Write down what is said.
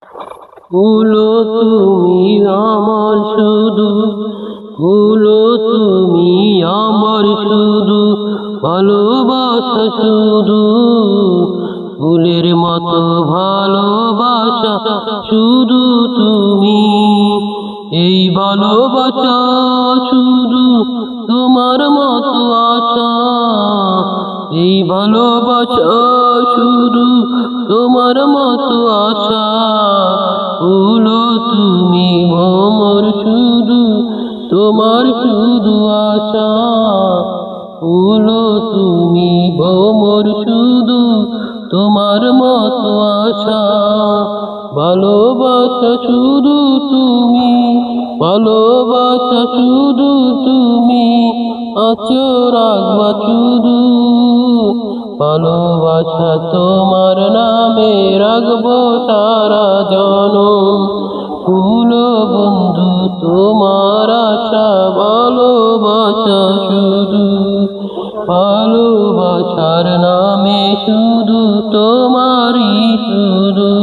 ফুলো তুমি আমার শুধু, ফুলো তুমি আমার শুধু, ভালোবাসা শুধু ফুলের মতো ভালোবাসা শুধু তুমি। এই ভালোবাসা শুধু তোমার মতো আশা, এই ভালোবাসা শুধু তোমার মতো আশা। ফুলো তুমি ভ্রমর শুধু তোমার শুধু আশা, ফুলো তুমি ভ্রমর শুধু তোমার মতো আশা। ভালোবাসা শুধু তুমি, ভালোবাসা শুধু তুমি, আছো রাখবা শুধু। ভালোবাসা তোমার নামে রাখবো সারা জনম। ফুলো বন্ধু তোমার আশা, ভালোবাসা শুধু, ভালোবাসার নামে শুধু।